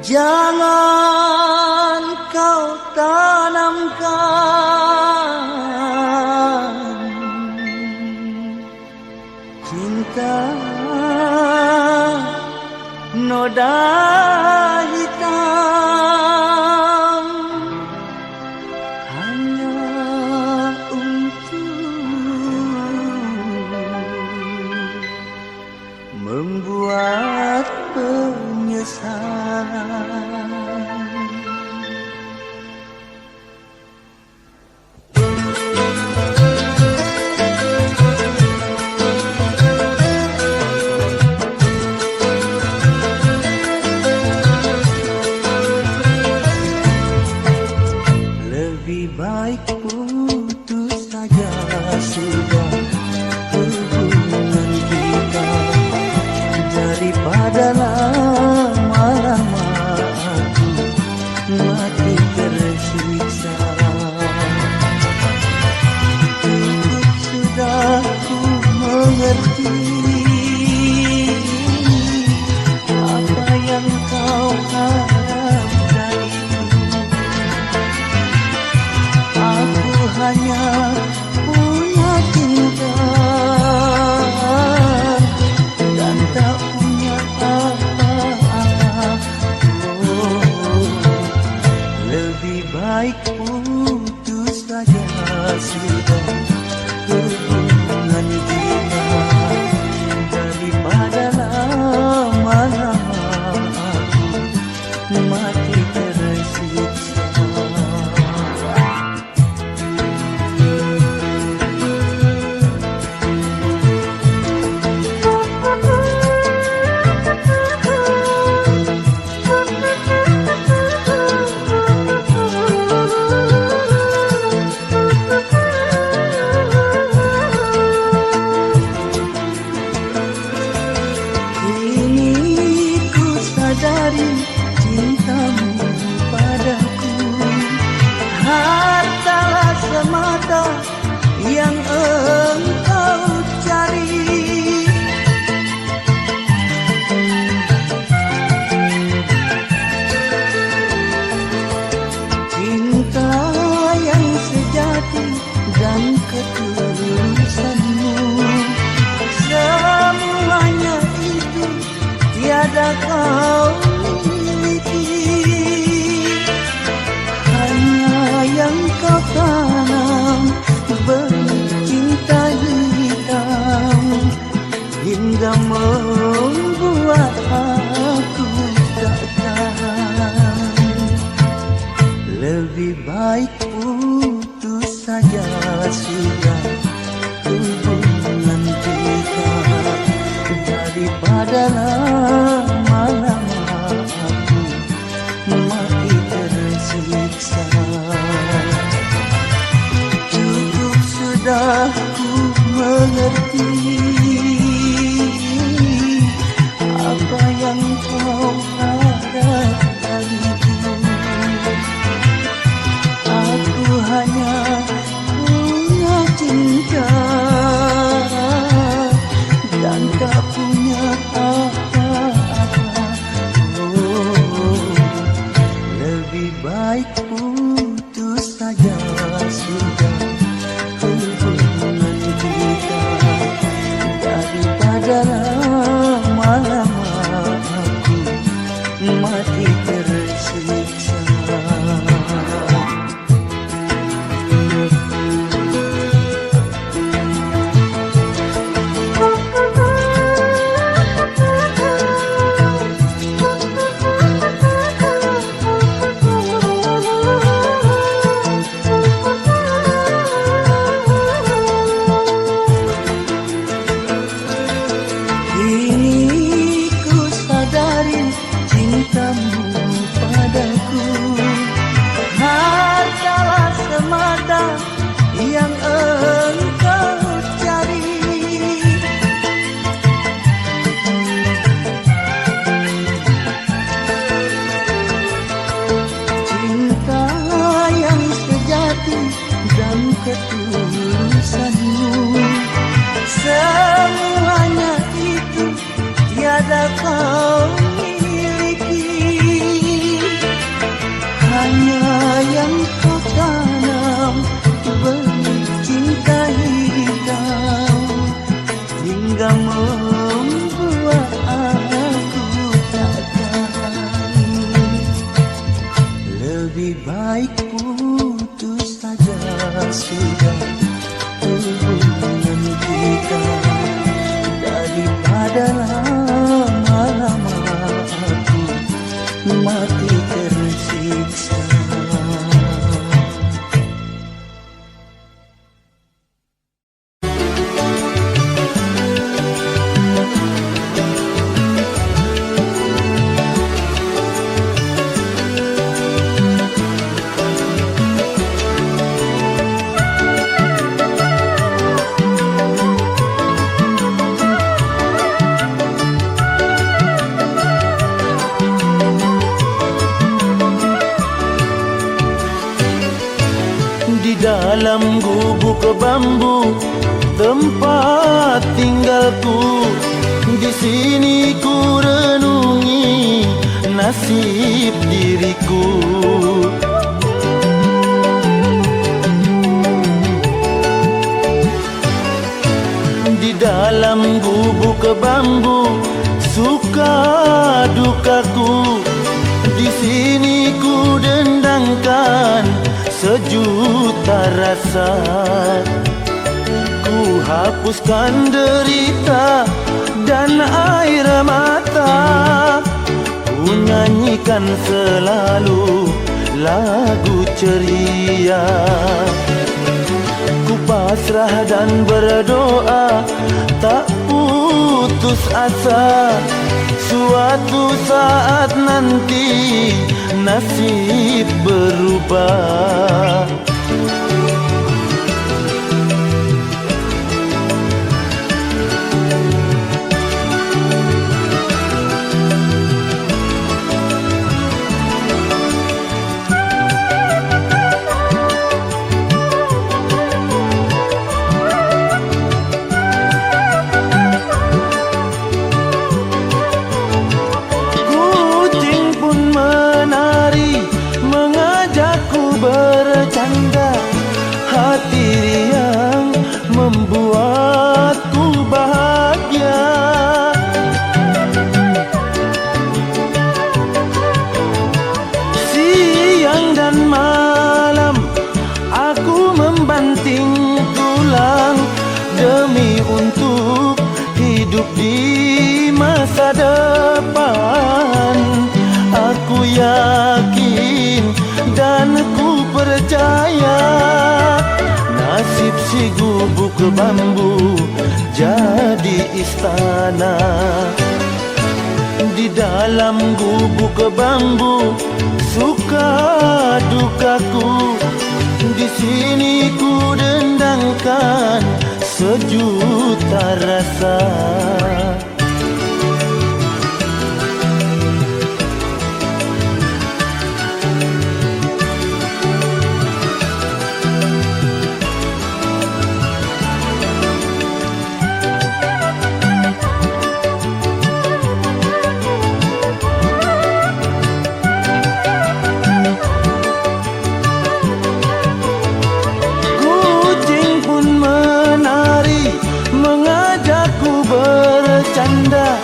Jangan kau tanamkan cinta noda hitam hanya untuk membuat penyesalan. Lebih baik putus saja sudah hubungan kita daripada lama-lama aku mati tersiksa. Cukup sudah ku mengerti apa yang kau harap dariku. Aku hanya punya cinta dan tak punya apa-apa. Lebih baik putus saja sudah hubungan kita daripada lama-lama aku mati tersiksa. Dari cintamu padaku hartalah semata yang engkau cari. Cinta yang sejati dan ketulusanmu, semuanya itu tiada kau miliki. Hanya yang kau tanam benih cinta hitam hingga membuat aku tak tahan. Lebih baik putus saja sudah hubungan kita daripada lama-lama aku mati tersiksa. Cukup sudah ku mengerti apa yang kau harap dariku. Aku hanya punya cinta dan tak punya apa-apa. Lebih baik putus saja sudah hubungan kita daripada lama-lama aku mati tersiksa. ketulusanmu, semuanya itu tiada kau miliki. baik putus saja sudah hubungan kita daripada lama-lama aku mati tersiksa. Dalam gubuk bambu tempat tinggalku, di sini ku renungi nasib diriku. Di dalam gubuk bambu suka dukaku, di sini ku dendangkan sejuta rasa. Ku hapuskan derita dan air mata, ku nyanyikan selalu lagu ceria. Ku pasrah dan berdoa tak putus asa, suatu saat nanti nasib berubah. Bercanda, hati yang membuatku bahagia. Siang dan malam aku membanting tulang demi untuk hidup di masa depan. Aku yakin dan ku percaya nasib si gubuk bambu jadi istana. Di dalam gubuk bambu suka dukaku, di sini ku dendangkan sejuta rasa. Mengajakku bercanda,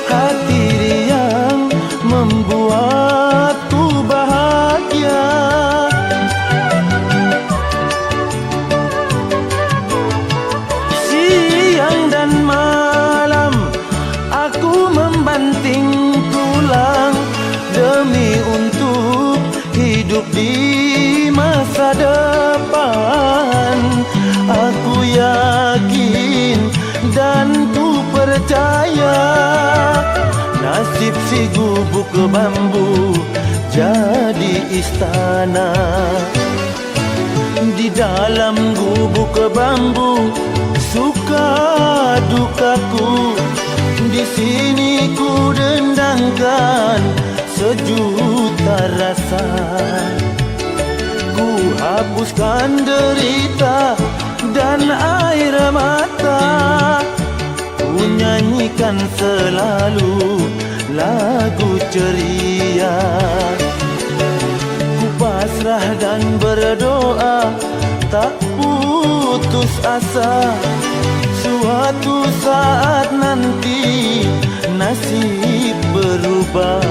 hati yang membuatku bahagia. Siang dan malam aku membanting tulang demi untuk hidup di masa depan. Aku yakin dan ku percaya nasib si gubuk bambu jadi istana. Di dalam gubuk bambu suka dukaku, di sini ku dendangkan sejuta rasa. Ku hapuskan derita dan air mata, ku nyanyikan selalu lagu ceria. Ku pasrah dan berdoa tak putus asa, suatu saat nanti nasib berubah.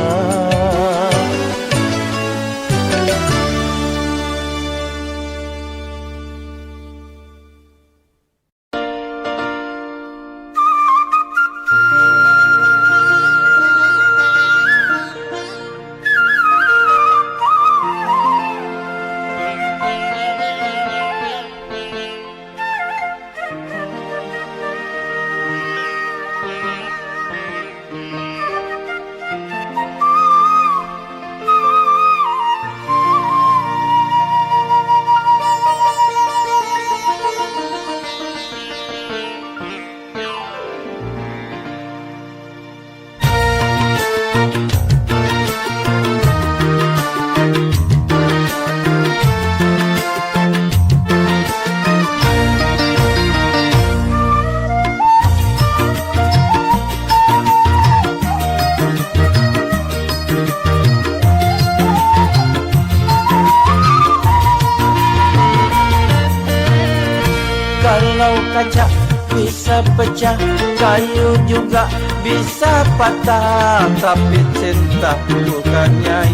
bisa pecah, kayu juga bisa patah, tapi cinta bukannya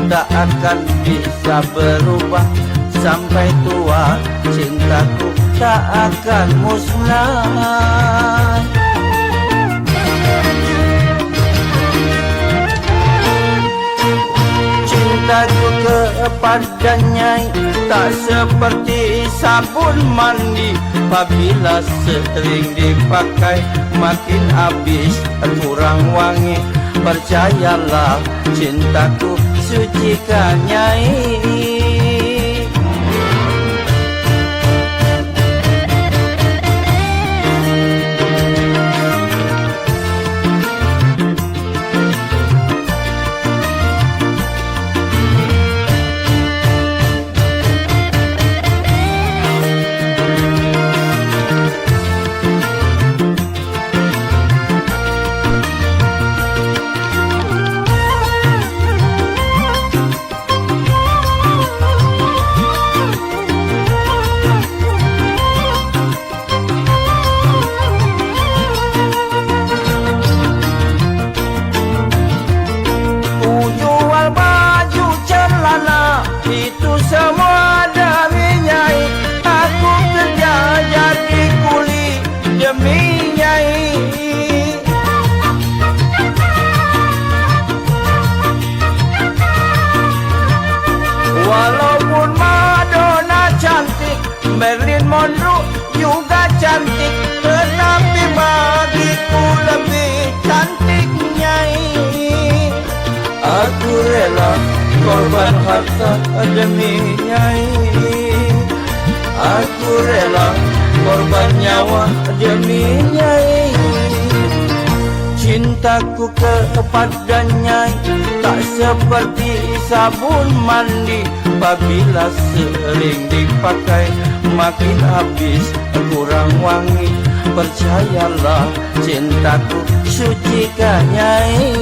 tak akan bisa berubah. Sampai tua cintaku tak akan musnah. Cintaku kepadanya tak seperti sabun mandi, apabila sering dipakai makin habis kurang wangi. Percayalah cintaku sucikan Nyai. Itu semua demi Nyai, aku kerja jadi kuli demi Nyai. Walaupun Madonna cantik, Marilyn Monroe juga cantik, tetapi bagiku lebih cantik Nyai. Aku rela korban harta demi Nyai, aku rela korban nyawa demi Nyai. Cintaku kepada Nyai tak seperti sabun mandi, apabila sering dipakai makin habis kurang wangi. Percayalah cintaku sucikan Nyai.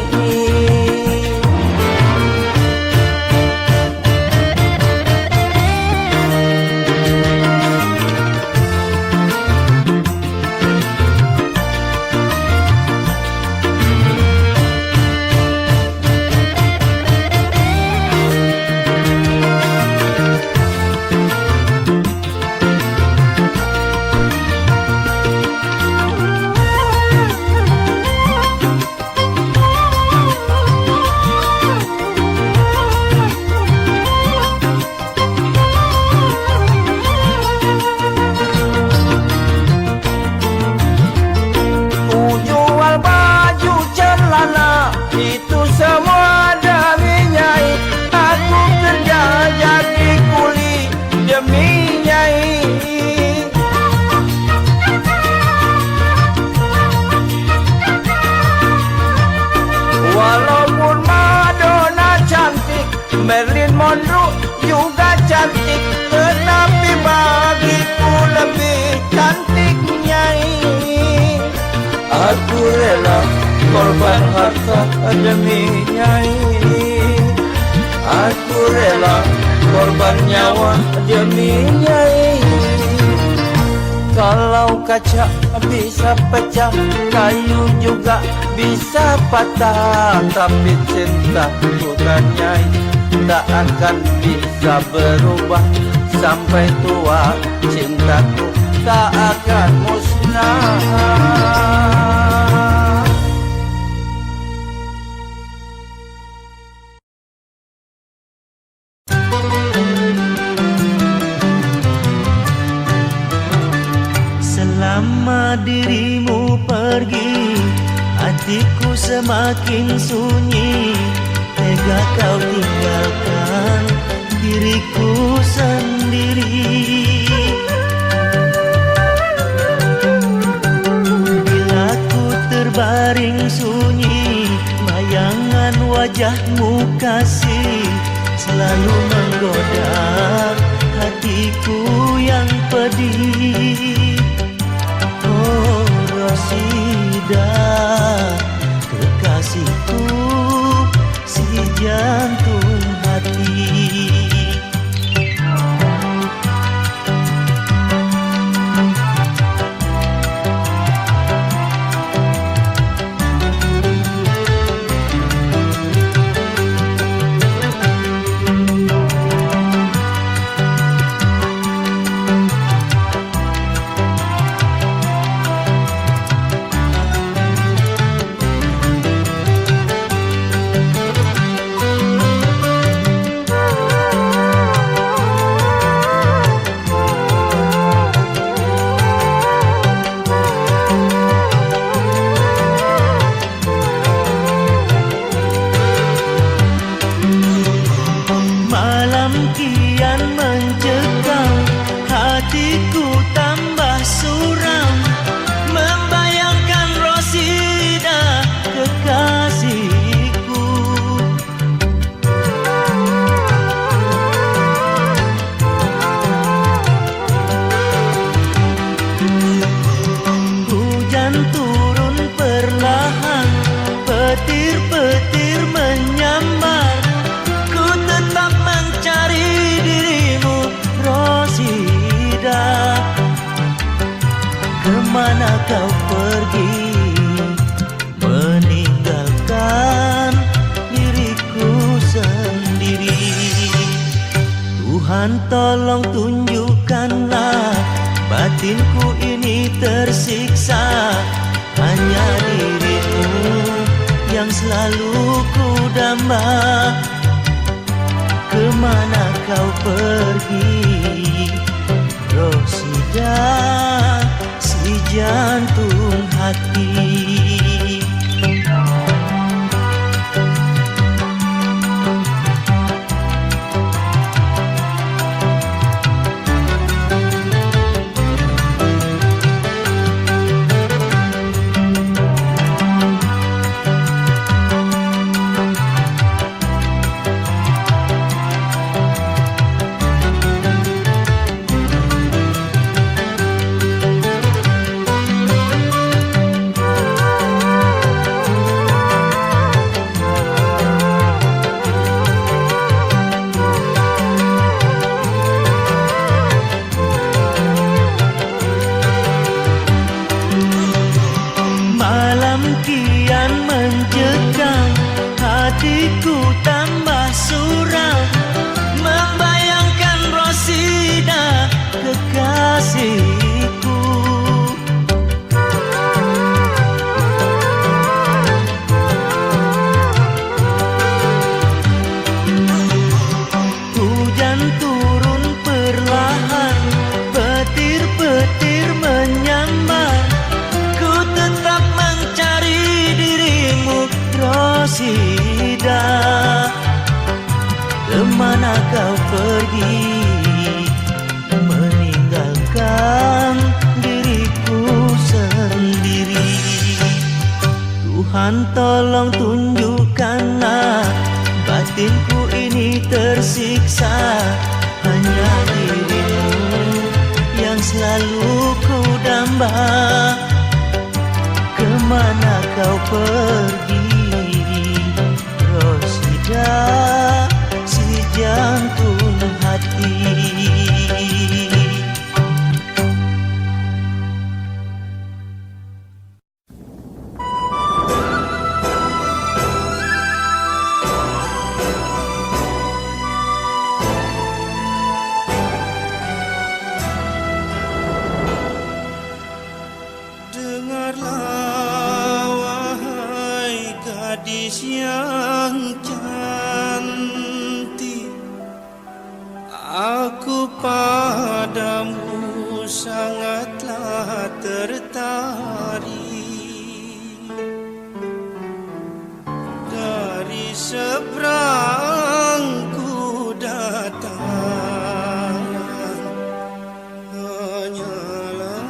Itu semua demi Nyai, aku kerja jadi kuli demi Nyai. Walaupun Madonna cantik, Marilyn Monroe juga cantik, tetapi bagiku lebih cantik Nyai. Aku rela korban harta demi Nyai, aku rela korban nyawa demi Nyai. Kalau kaca bisa pecah, kayu juga bisa patah, tapi cinta bukan Nyai tak akan bisa berubah. Sampai tua cintaku tak akan musnah. Selama dirimu pergi, hatiku semakin sunyi. Tega kau tinggalkan diriku sendiri. Bila ku terbaring sunyi, bayangan wajahmu kasih selalu menggoda hatiku yang pedih. Oh Rosida, kekasihku, si jantung hati. Tuhan tolong tunjukkanlah batinku ini tersiksa. Hanya dirimu yang selalu ku damba. Kemana kau pergi, Rosida, si jantung hati. Kian mencekam, hatiku tambah suram, membayangkan Rosida, kekasihku. Hujan turun perlahan, petir-petir menyambar. Ku tetap mencari dirimu, Rosida. Kemana kau pergi, meninggalkan diriku sendiri. Tuhan tolong tunjukkanlah batinku ini tersiksa. Hanya dirimu yang selalu ku damba. Kemana kau pergi, Rosida, si jantung hati. Gadis yang cantik, aku padamu sangatlah tertarik. Dari seberang ku datang, hanyalah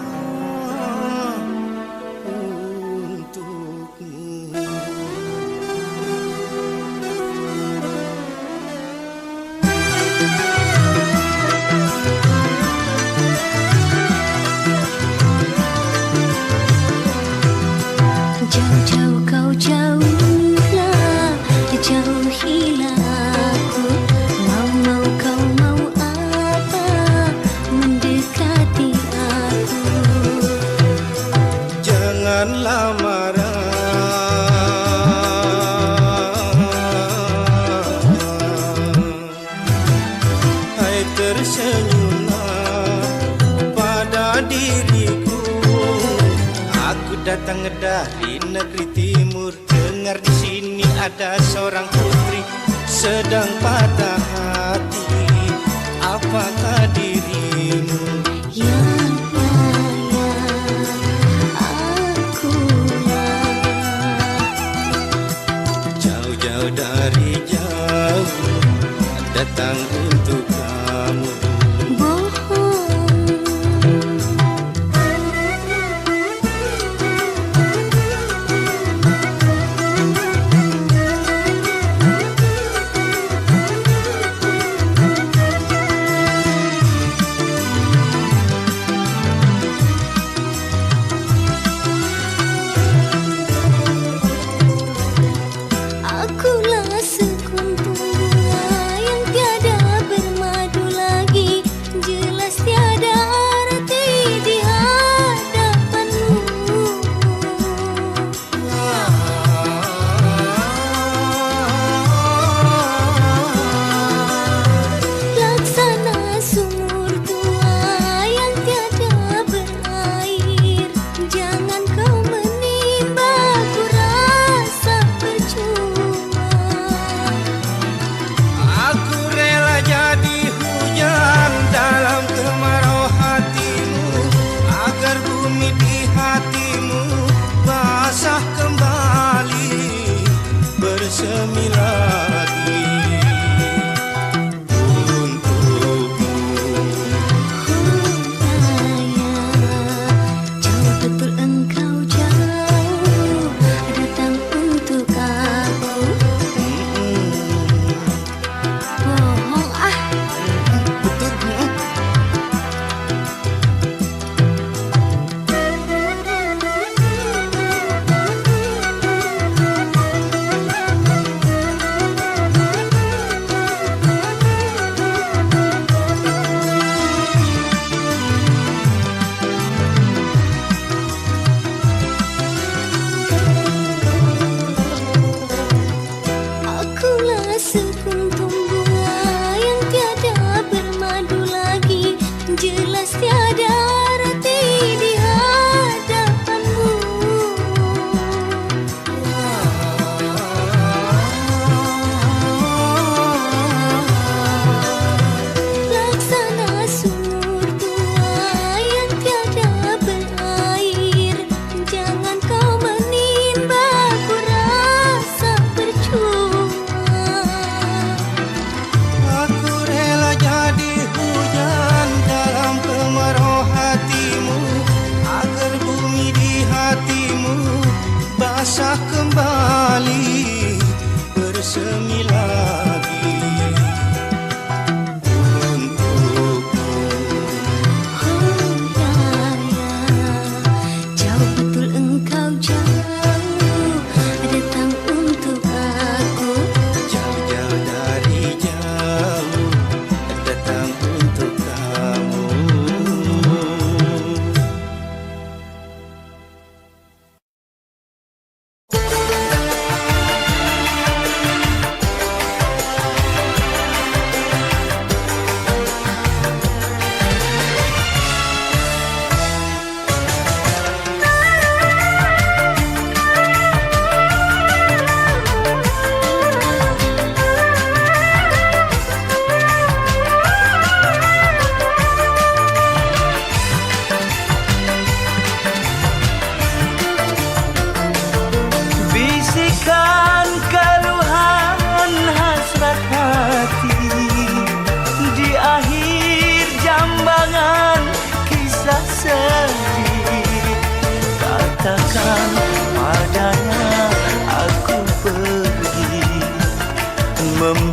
untukmu. Jauh-jauh kau jauhlah, jauhilah aku. Mau kau mau apa, mendekati aku. Janganlah marah, hai tersenyumlah pada diriku. Aku datang dari negeri timur, dengar di sini ada seorang putri sedang patah hati. Apakah dirimu? Ya, akulah. Jauh-jauh dari jauh datang untuk kamu. Akulah sekuntum bunga yang tiada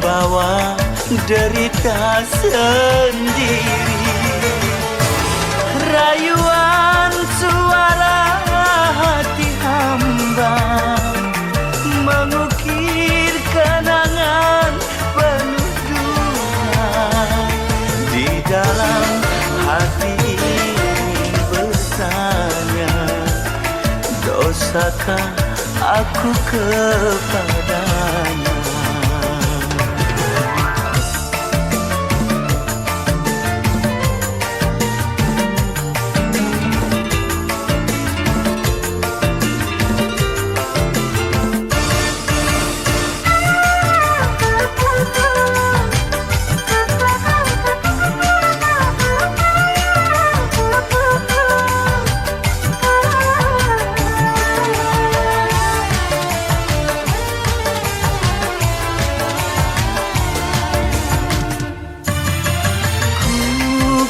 membawa derita sendiri. Rayuan suara hati hamba mengukir kenangan penuh duka. Di dalam hati ingin bertanya, dosakah aku kepadanya?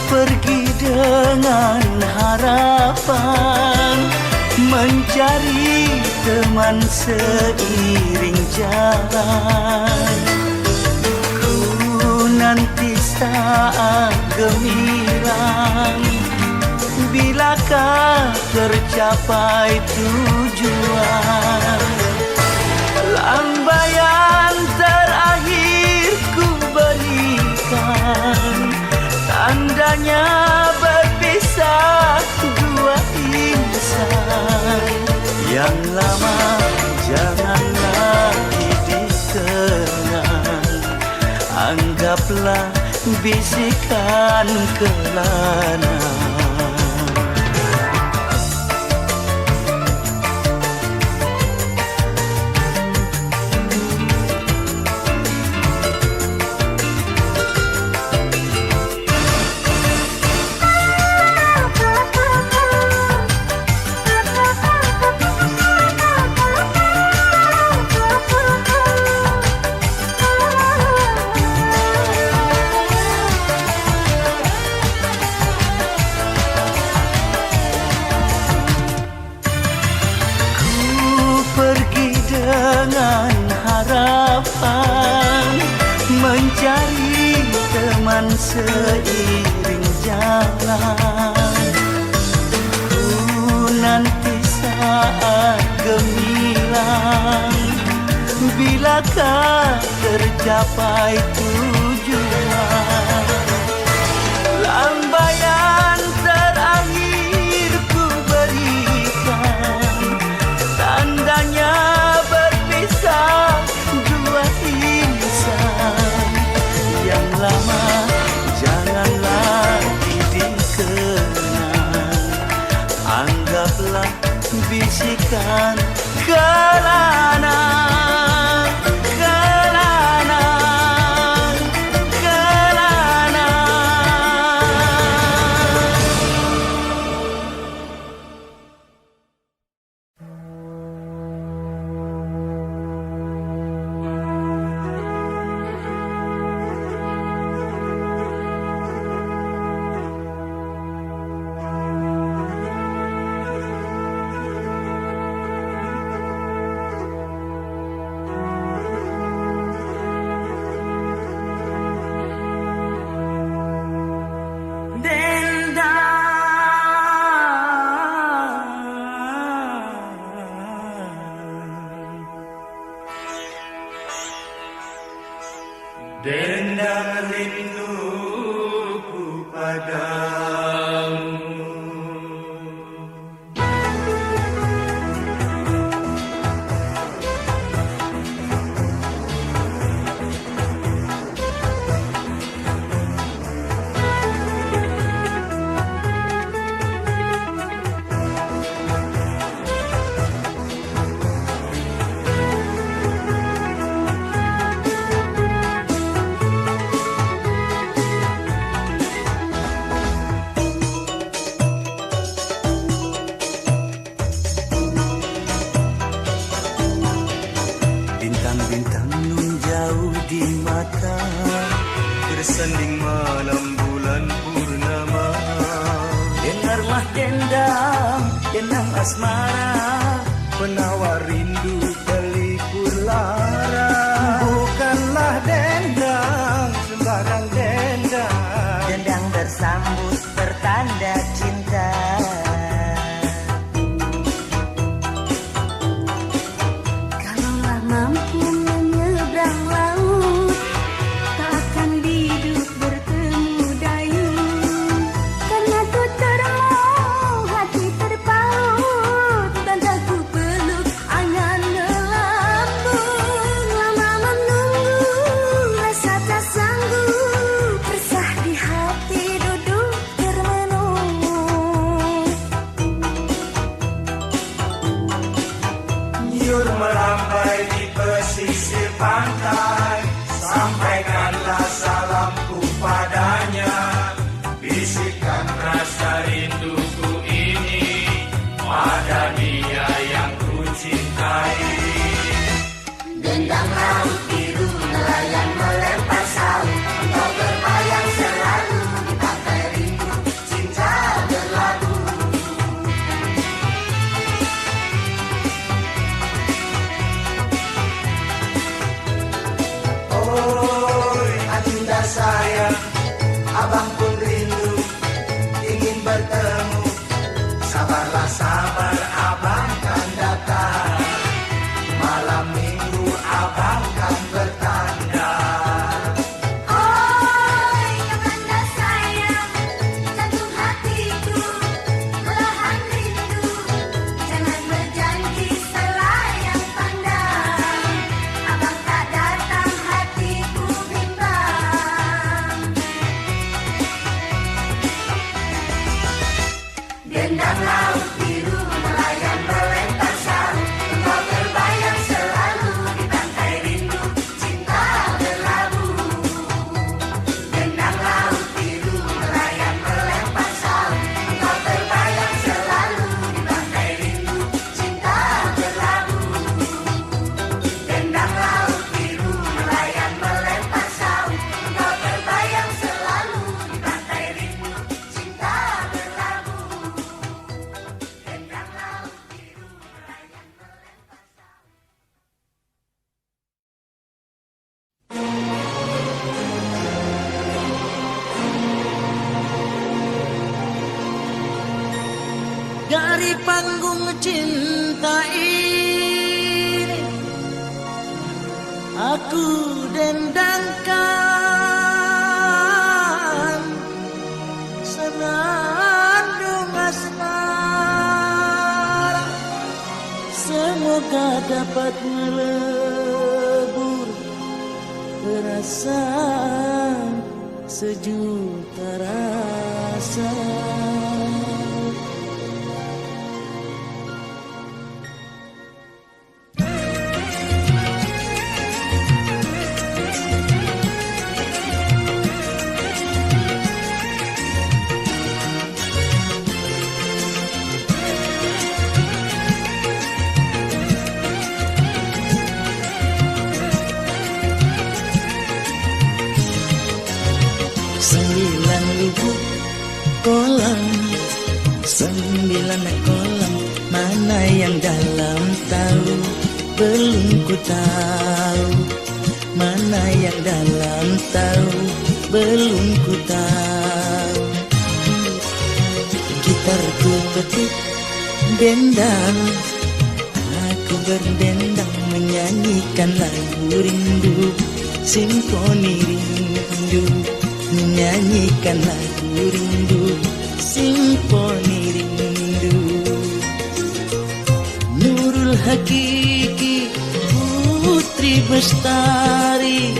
Pergi dengan harapan mencari teman seiring jalan. Ku nanti saat gemilang, bilakah tercapai tujuan. Lambaian terakhir ku berikan, tandanya berpisah dua insan. Yang lama jangan lagi dikenang, anggaplah bisikan kelana. Dengan harapan mencari teman seiring jalan. Ku nanti saat gemilang, bilakah tercapai tujuan. Lambaian terakhir ku berikan, tandanya dua insan. Yang lama jangan lagi dikenang, anggaplah bisikan kelana. Dendang rinduku padamu. Bintang-bintang nun jauh di mata, bersanding malam bulan purnama. Dengarlah dendang, dendang asmara, penawar rindu pelipur lara. Bukanlah dendang dari panggung cinta ini aku dendangkan senandung asmara, semoga dapat melebur perasaan sejuta rasa. Sembilan kolam, mana yang dalam tahu, belum ku tahu. Mana yang dalam tahu, belum ku tahu. Gitarku petik dendang, aku berdendang menyanyikan lagu rindu, simfoni rindu, menyanyikan lagu rindu, simfoni rindu. Nurul Hakiki, putri bestari,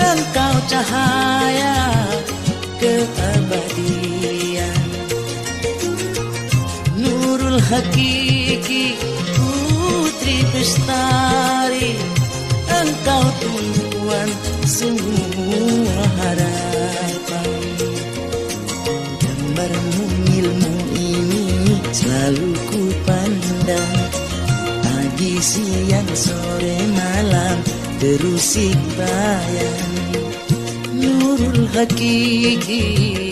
engkau cahaya keabadian. Nurul Hakiki, putri bestari, engkau tumpuan semua harapan. Gambarmu ilmu ini selalu ku pandang, pagi siang sore malam terusik bayang. Nurul Hakiki,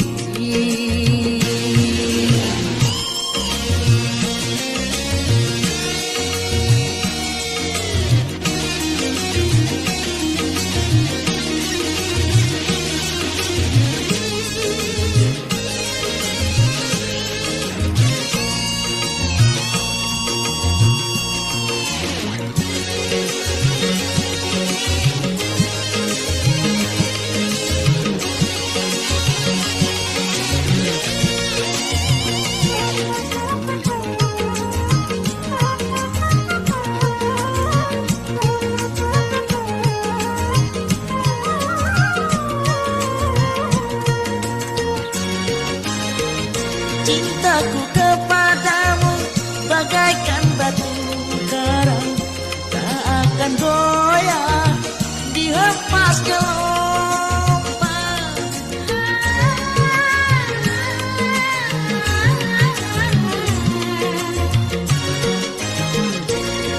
cintaku kepadamu bagaikan batu karang, tak akan goyah dihempas gelombang.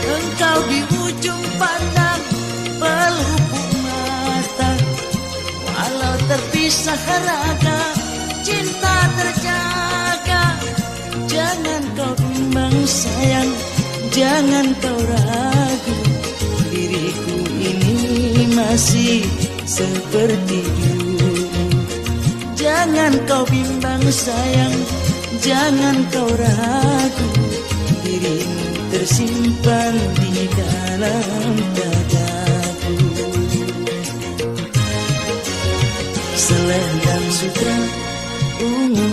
Engkau di ujung pandang pelupuk mata, walau terpisah raga cinta terjaga. Jangan kau bimbang sayang, jangan kau ragu, diriku ini masih seperti dulu. Jangan kau bimbang sayang, jangan kau ragu, dirimu tersimpan di dalam dadaku. Selendang sutra ungu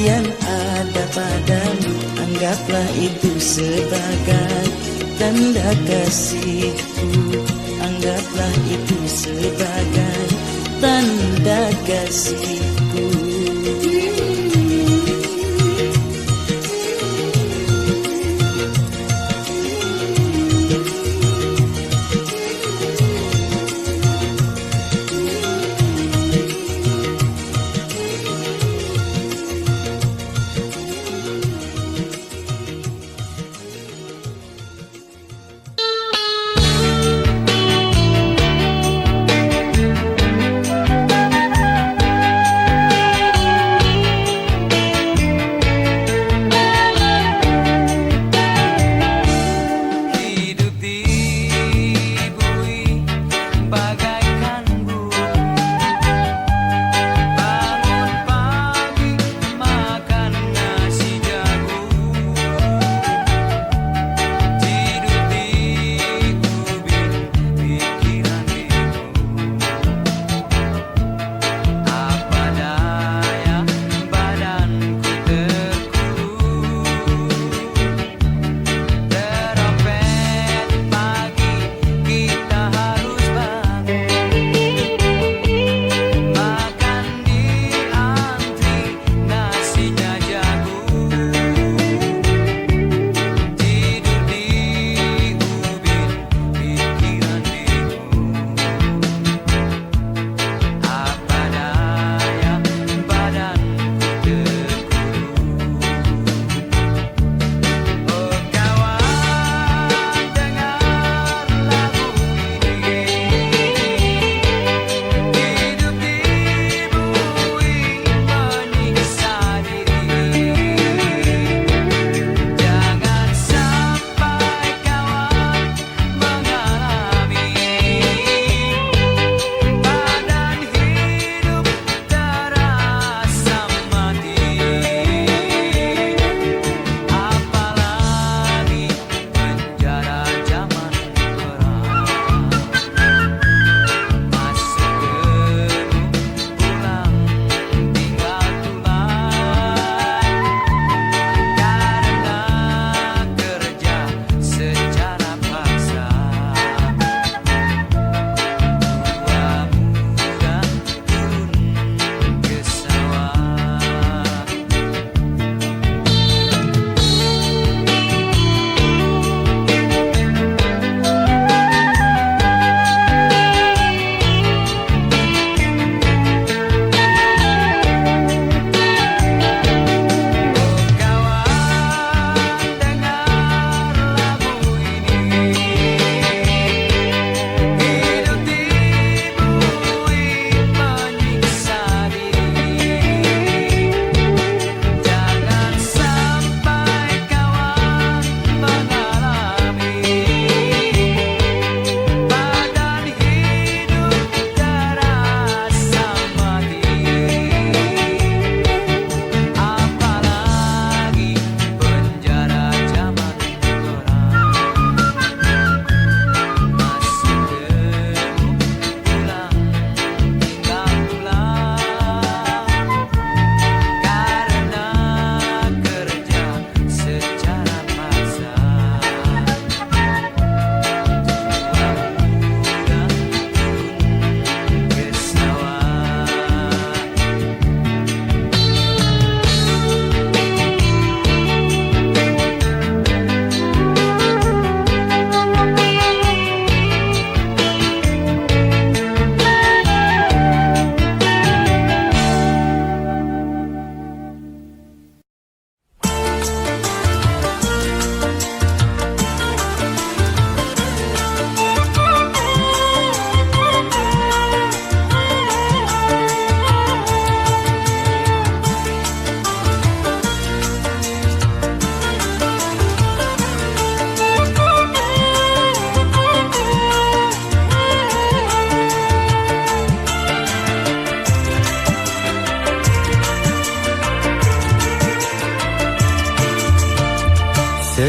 yang ada padamu, anggaplah itu sebagai tanda kasihku. Anggaplah itu sebagai tanda kasihku.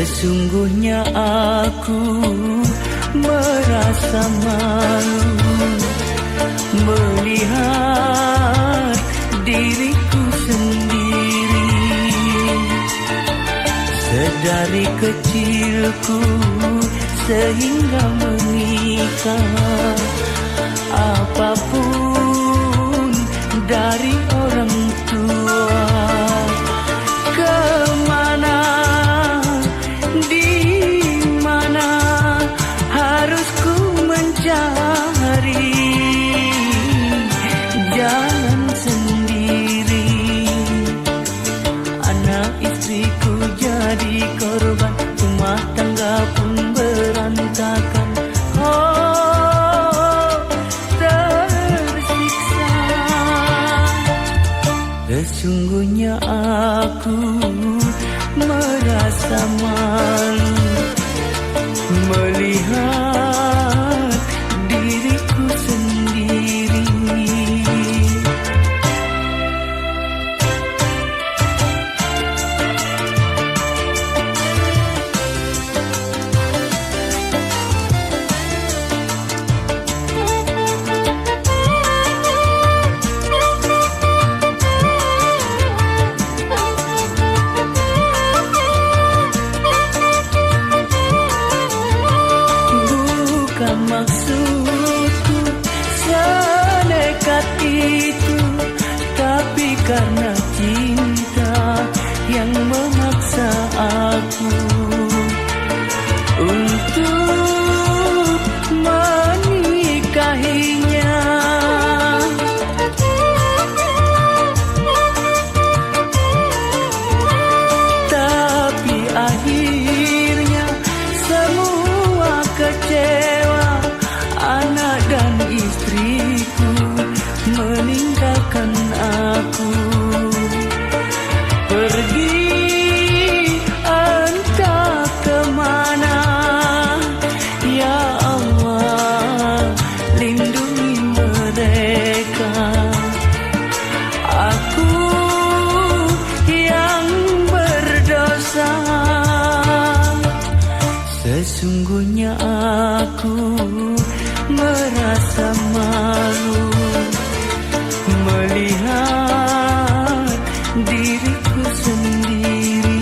Sesungguhnya aku merasa malu melihat diriku sendiri. Sedari kecilku sehingga menikah, apapun dari orang tua, kemana, di mana harus ku mencari jalan sendiri. Anak istriku jadi korban, rumah tangga pun berantakan. Oh, tersiksa. Sesungguhnya aku merasa malu melihat diriku sendiri. Bukan maksudku senekat itu, tapi karena cinta yang memaksa aku untuk menikahinya. Tapi akhirnya semua kecewa, anak dan istriku meninggalkan aku. Pergi entah kemana, ya Allah lindungi mereka. Aku yang berdosa, sesungguhnya aku merasa malu melihat diriku sendiri.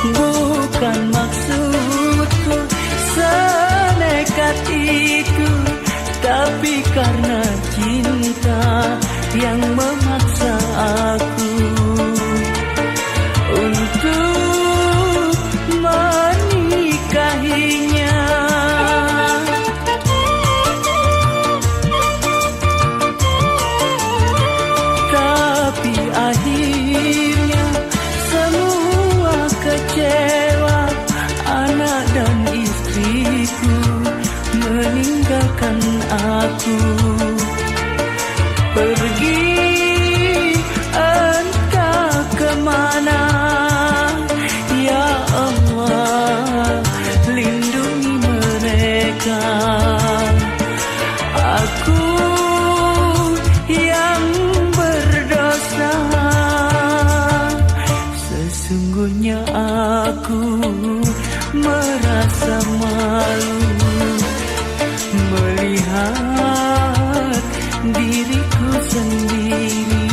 Bukan maksudku senekat itu, tapi karena cinta yang memaksa aku untuk menikahinya. Tapi akhirnya semua kecewa, anak dan istriku meninggalkan aku. Pergi entah kemana, ya Allah lindungi mereka. Aku yang berdosa, sesungguhnya aku merasa malu melihat diriku sendiri.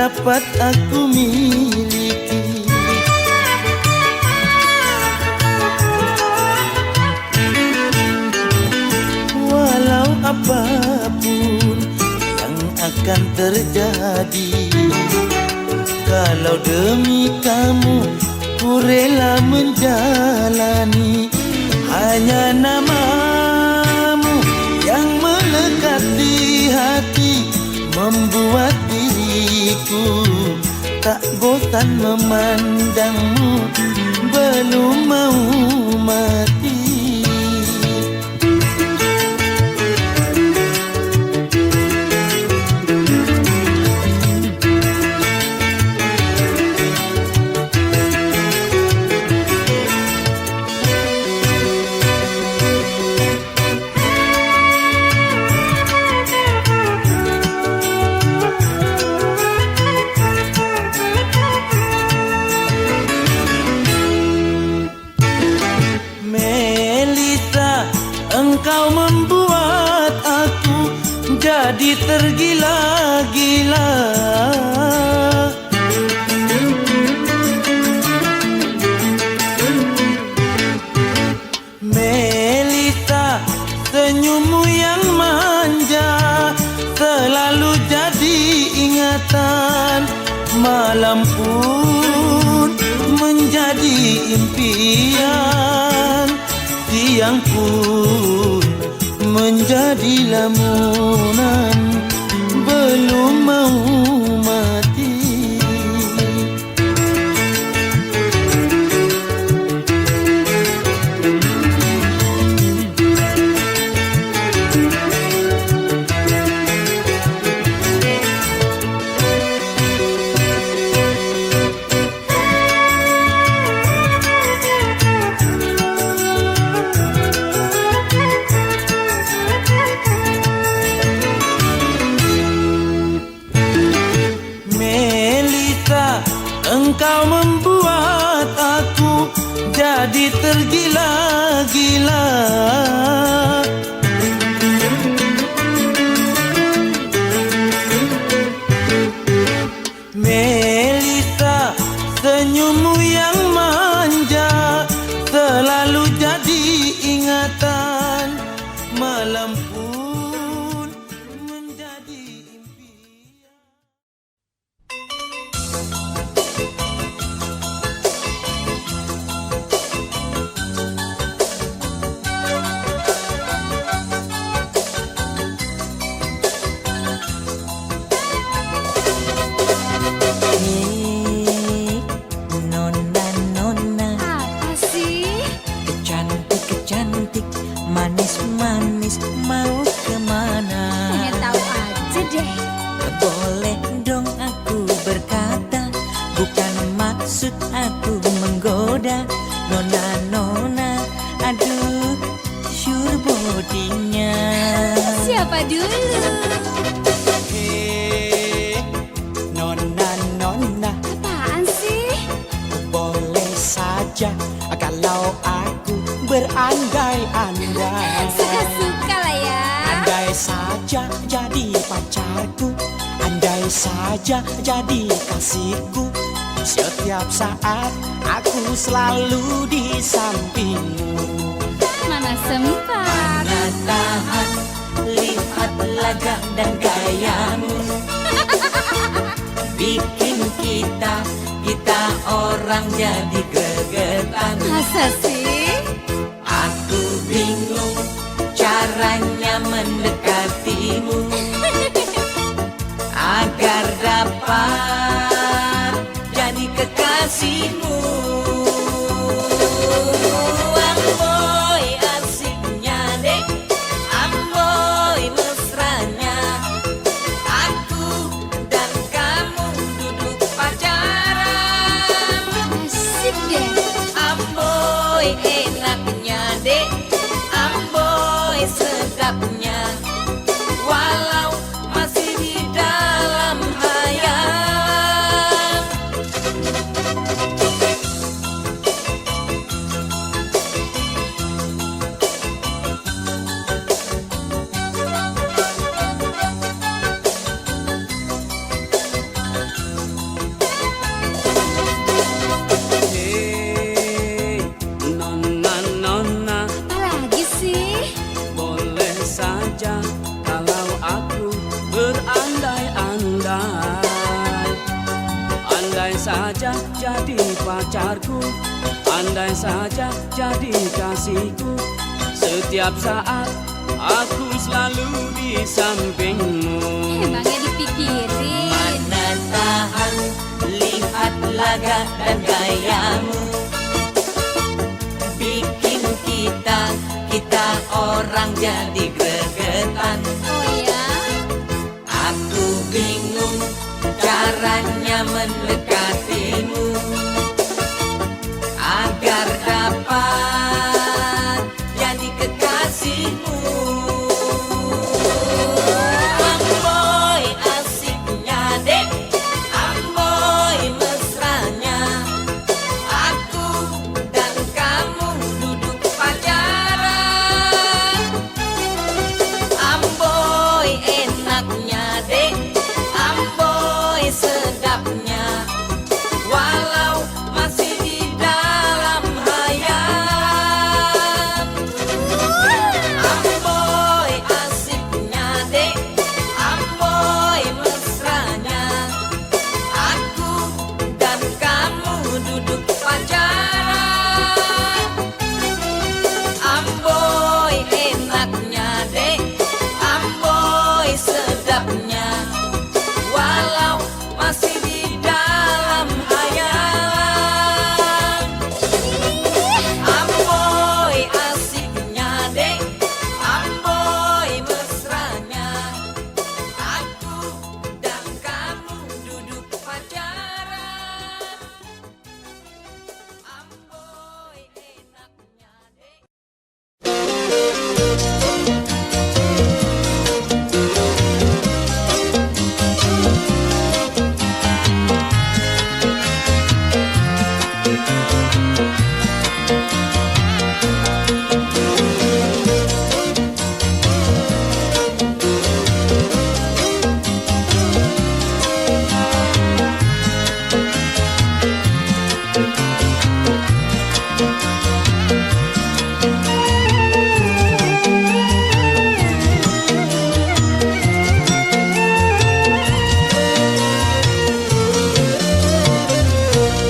dapat aku miliki. Walau apapun yang akan terjadi, kalau demi kamu ku rela menjalani. Hanya namamu yang melekat di hati, membuat diriku tak bosan memandangmu belum mau mati. Engkau membuat aku jadi tergila-gila. Melita, senyummu yang manja selalu jadi ingatan. Malam pun menjadi impian, siang pun menjadi lamunan belum mau mati. Engkau membuat aku jadi tergila-gila. Melita, senyummu yang manja selalu jadi ingatan. Malam pun menjadi impian. Manis mau kemana? Pengen tahu aja deh. Boleh dong aku berkata, bukan maksud aku menggoda. Nona, aduh sure bodinya. Siapa dulu? Nona, Apaan sih? boleh saja kalau aku berandai-andai. Suka-suka lah ya. Andai saja jadi pacarku, andai saja jadi kasihku. Setiap saat aku selalu di sampingmu. Mana sempat. Mana tahan, lihat lagak dan gayamu. Bikin kita orang jadi gregetan. Masa sih? Aku bingung caranya mendekatimu agar dapat jadi kekasihmu. Amboy asiknya dek, amboy mesranya. Aku dan kamu duduk pacaran. Asik deh. Amboy enaknya dek, amboy sedapnya. Walau masih di dalam hayal. saja jadi pacarku, andai saja jadi kasihku. Setiap saat aku selalu di sampingmu. Emangnya dipikirin. Mana tahan, lihat laga dan gayamu, bikin kita orang jadi gregetan. Oh ya? Aku bingung caranya mendekatimu agar dapat jadi kekasihmu. Amboy asiknya dek, amboy mesranya, aku dan kamu duduk pacaran. Amboy enaknya dek, amboy sedapnya, walau masih di dalam hayal. Amboy asiknya dek, amboy mesranya, aku dan kamu duduk pacaran. Amboy enaknya dek, amboy sedapnya, walau masih di dalam hayalan. Amboy asiknya dek, amboy mesranya, aku dan kamu duduk pacaran. Amboy enaknya dek.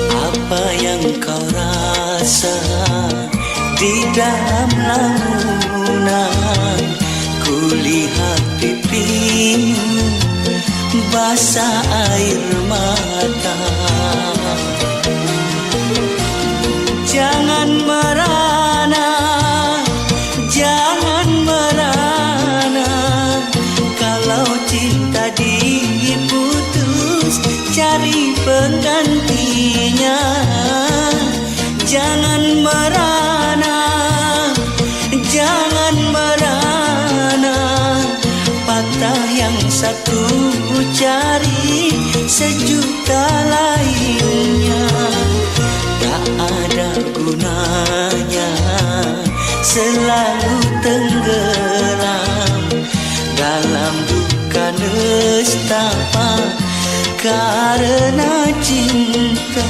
Apa yang kau rasa di dalam lamunan? Kulihat pipimu basah air mata. Jangan merana, jangan merana. Kalau cinta diputus, cari penggantinya. Jangan merana, jangan merana. Patah yang satu cari sejuta lainnya. Tak ada gunanya selalu tenggelam dalam duka nestapa karena cinta.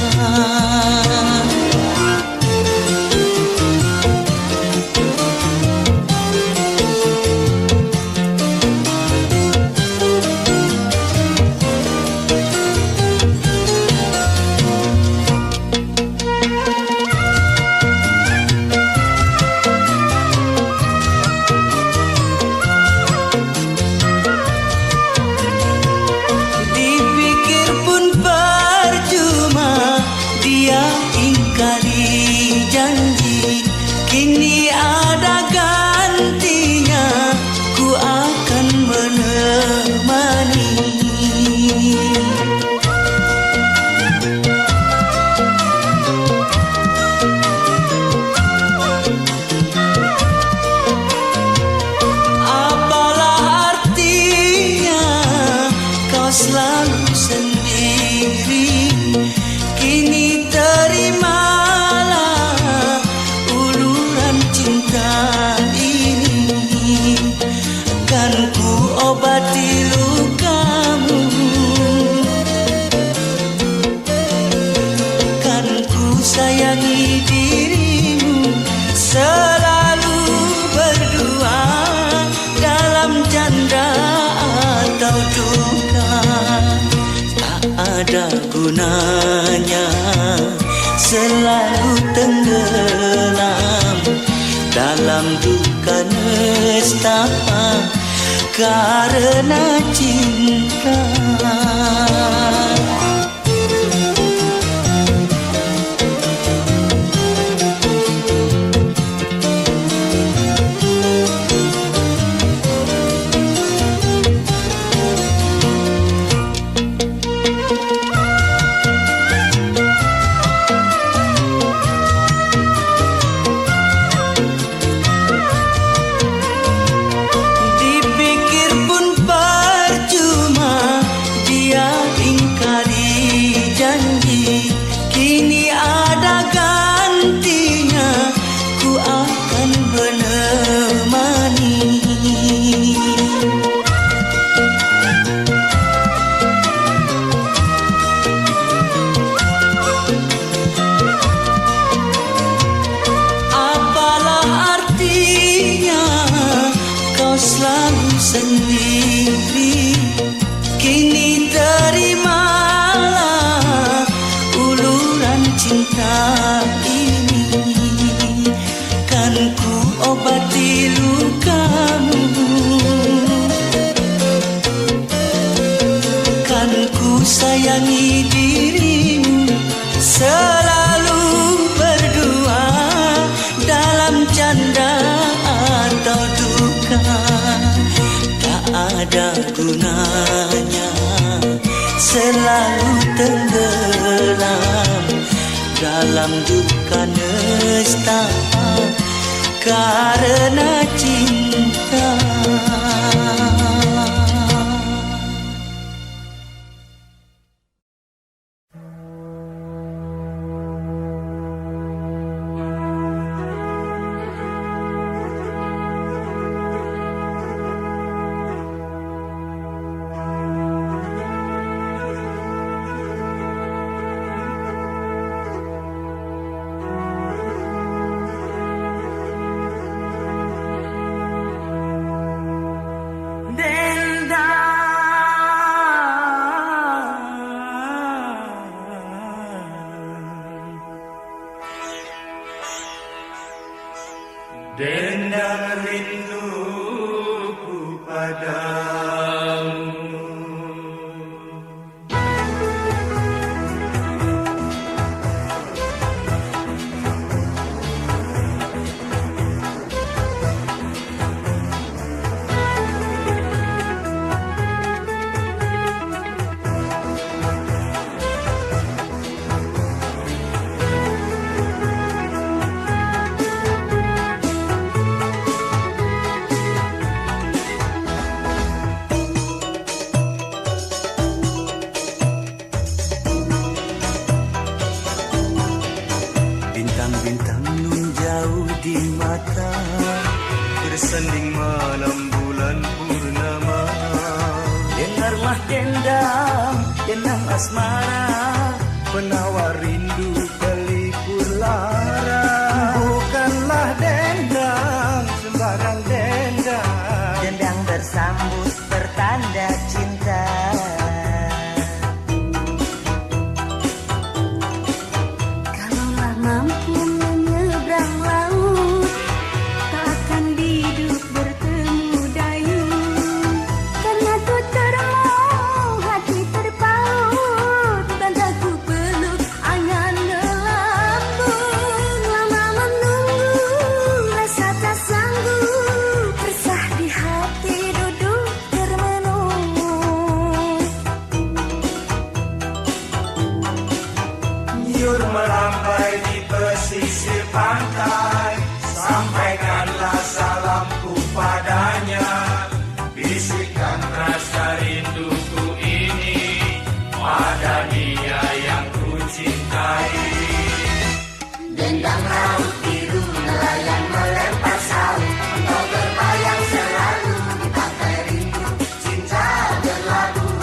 Dipikir pun percuma, dia ingkari janji. Kini ada gantinya, ku akan menemani. Apalah artinya kau selalu sendiri. Kini terimalah uluran cinta ini. Kan ku obati lukamu, kan ku sayangi dirimu. Selalu berdua dalam canda atau duka. Tak ada gunanya selalu tenggelam dalam duka nestapa karena cinta. Selalu sendiri, kini terimalah uluran cinta ini. Kan ku obati lukamu, kan ku sayangi dirimu, selalu berdua dalam canda atau duka. Ada gunanya selalu tenggelam dalam duka nestapa karena cinta. Dendang rinduku padamu. Bintang-bintang nun jauh di mata, Bersanding malam bulan purnama. dengarlah dendam, dendam asmara, Penawar rindu pelipur lara. bukanlah dendam sembarang dendam. Dendang bersambut pertanda cinta. Kalaulah mampu menyeberang laut, tak akan hidup bertemu dayung. Karena ku termoh, hati terpaut, dan aku peluk angan gelambung. Lama menunggu, rasa tak sanggup, resah di hati duduk termenung. Nyur melambai di pesisir pantai. Sampaikanlah salamku padanya. Bisikan rasa rinduku ini pada dia yang ku cintai. Dendang laut biru nelayan melempar saut, engkau terbayang selalu di pantai rindu, cinta berlabuh.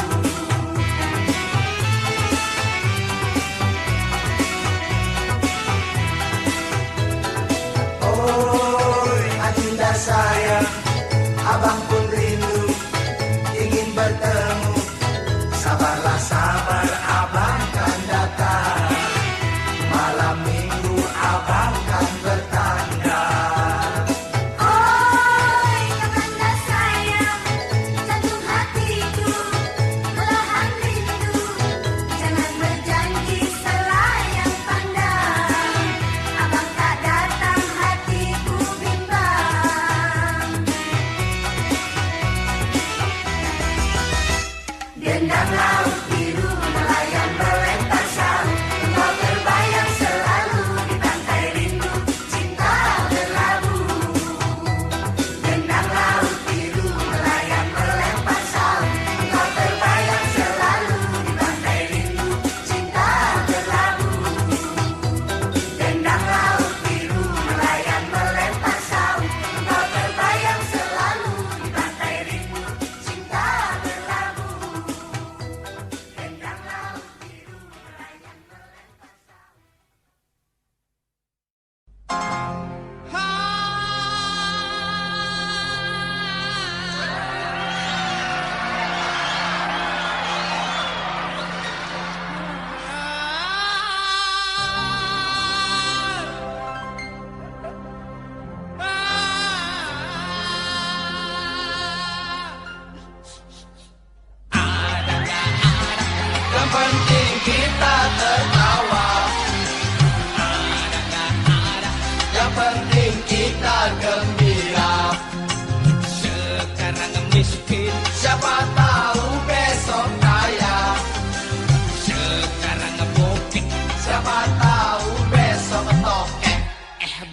Oi, adinda sayang, abang pun rindu.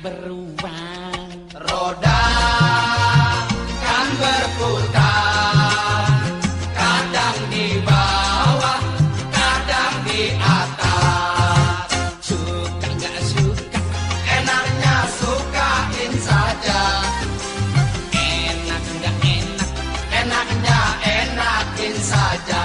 beruang. Roda kan berputar, kadang di bawah, kadang di atas. Suka nggak suka, Enaknya sukain saja, enak nggak enak, enaknya enakin saja.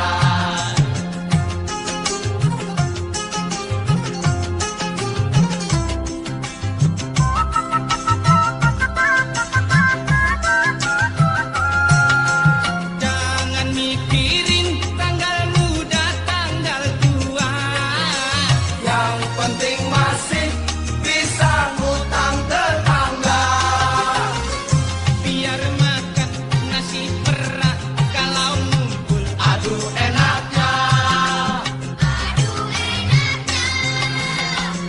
jangan mikirin tanggal muda tanggal tua. Yang penting masih bisa ngutang tetangga. Biar makan nasi perak kalau ngumpul. Aduh enaknya,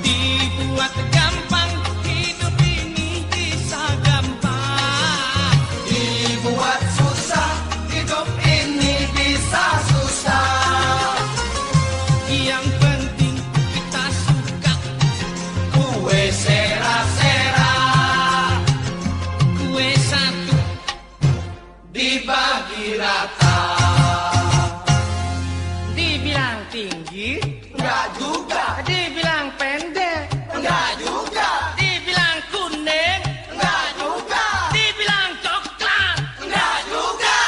Dibuat gampang, hidup ini bisa gampang. dibuat susah, hidup ini bisa susah. Yang penting kita suka. Kue sera-sera Kue satu dibagi rata. dibilang tinggi, Enggak juga, dibilang pendek, enggak juga, dibilang kuning, enggak juga, dibilang coklat. enggak juga.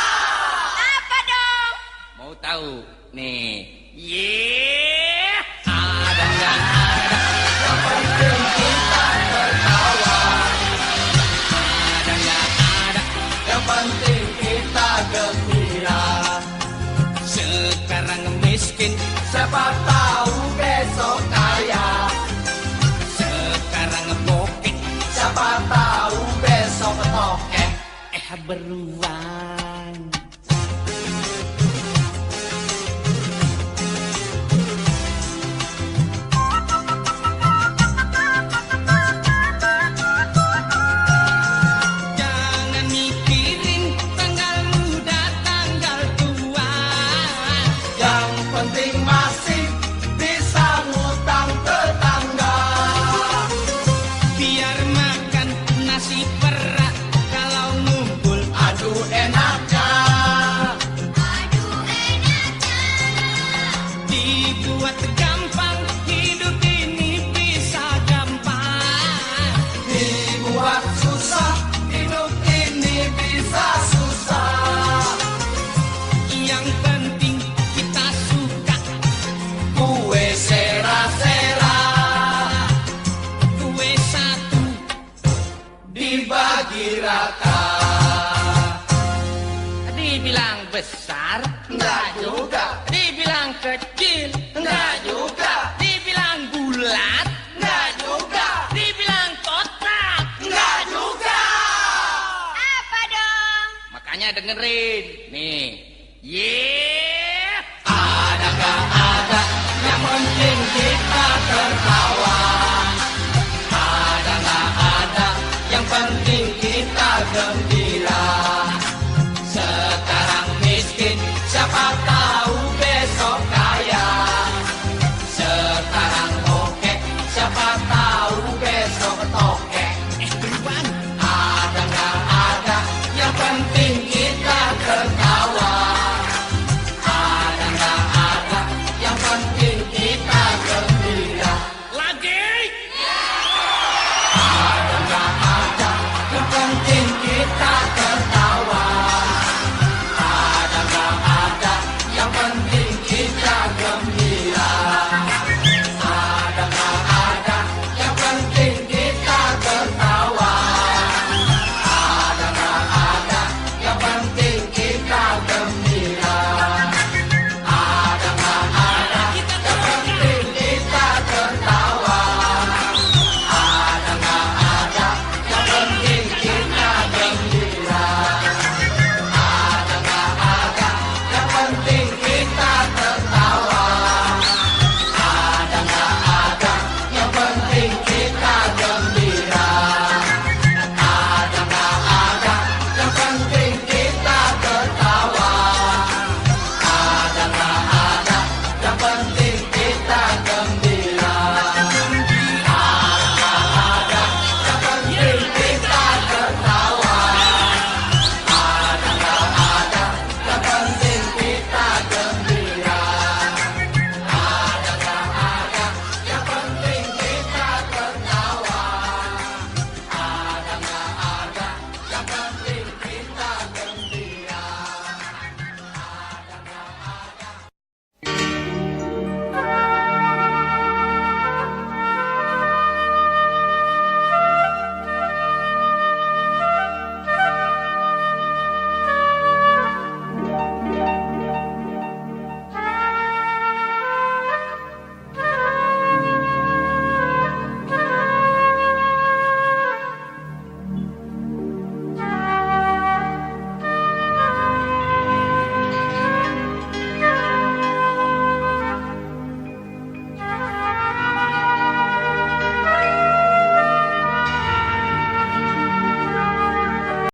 Apa dong? Mau tahu? Nih. Ada nggak ada? Yang penting kita tertawa, Ada nggak ada? yang penting kita gembira. Sekarang miskin, Siapa tahu besok kaya, sekarang bokeh, siapa tahu besok tokek. beruang. Jangan mikirin tanggal muda tanggal tua. Yang penting masih bisa ngutang tetangga. Biar makan nasi perak kalau ngumpul. Aduh enaknya, Dibuat gampang, hidup ini bisa gampang. dibuat susah, hidup ini bisa susah. Yang penting kita suka. Kue sera-sera Kue satu dibagi rata. dibilang besar, Enggak juga, dibilang kecil, enggak juga, dibilang bulat, enggak juga, dibilang kotak. enggak juga. Apa dong? Makanya dengerin nih.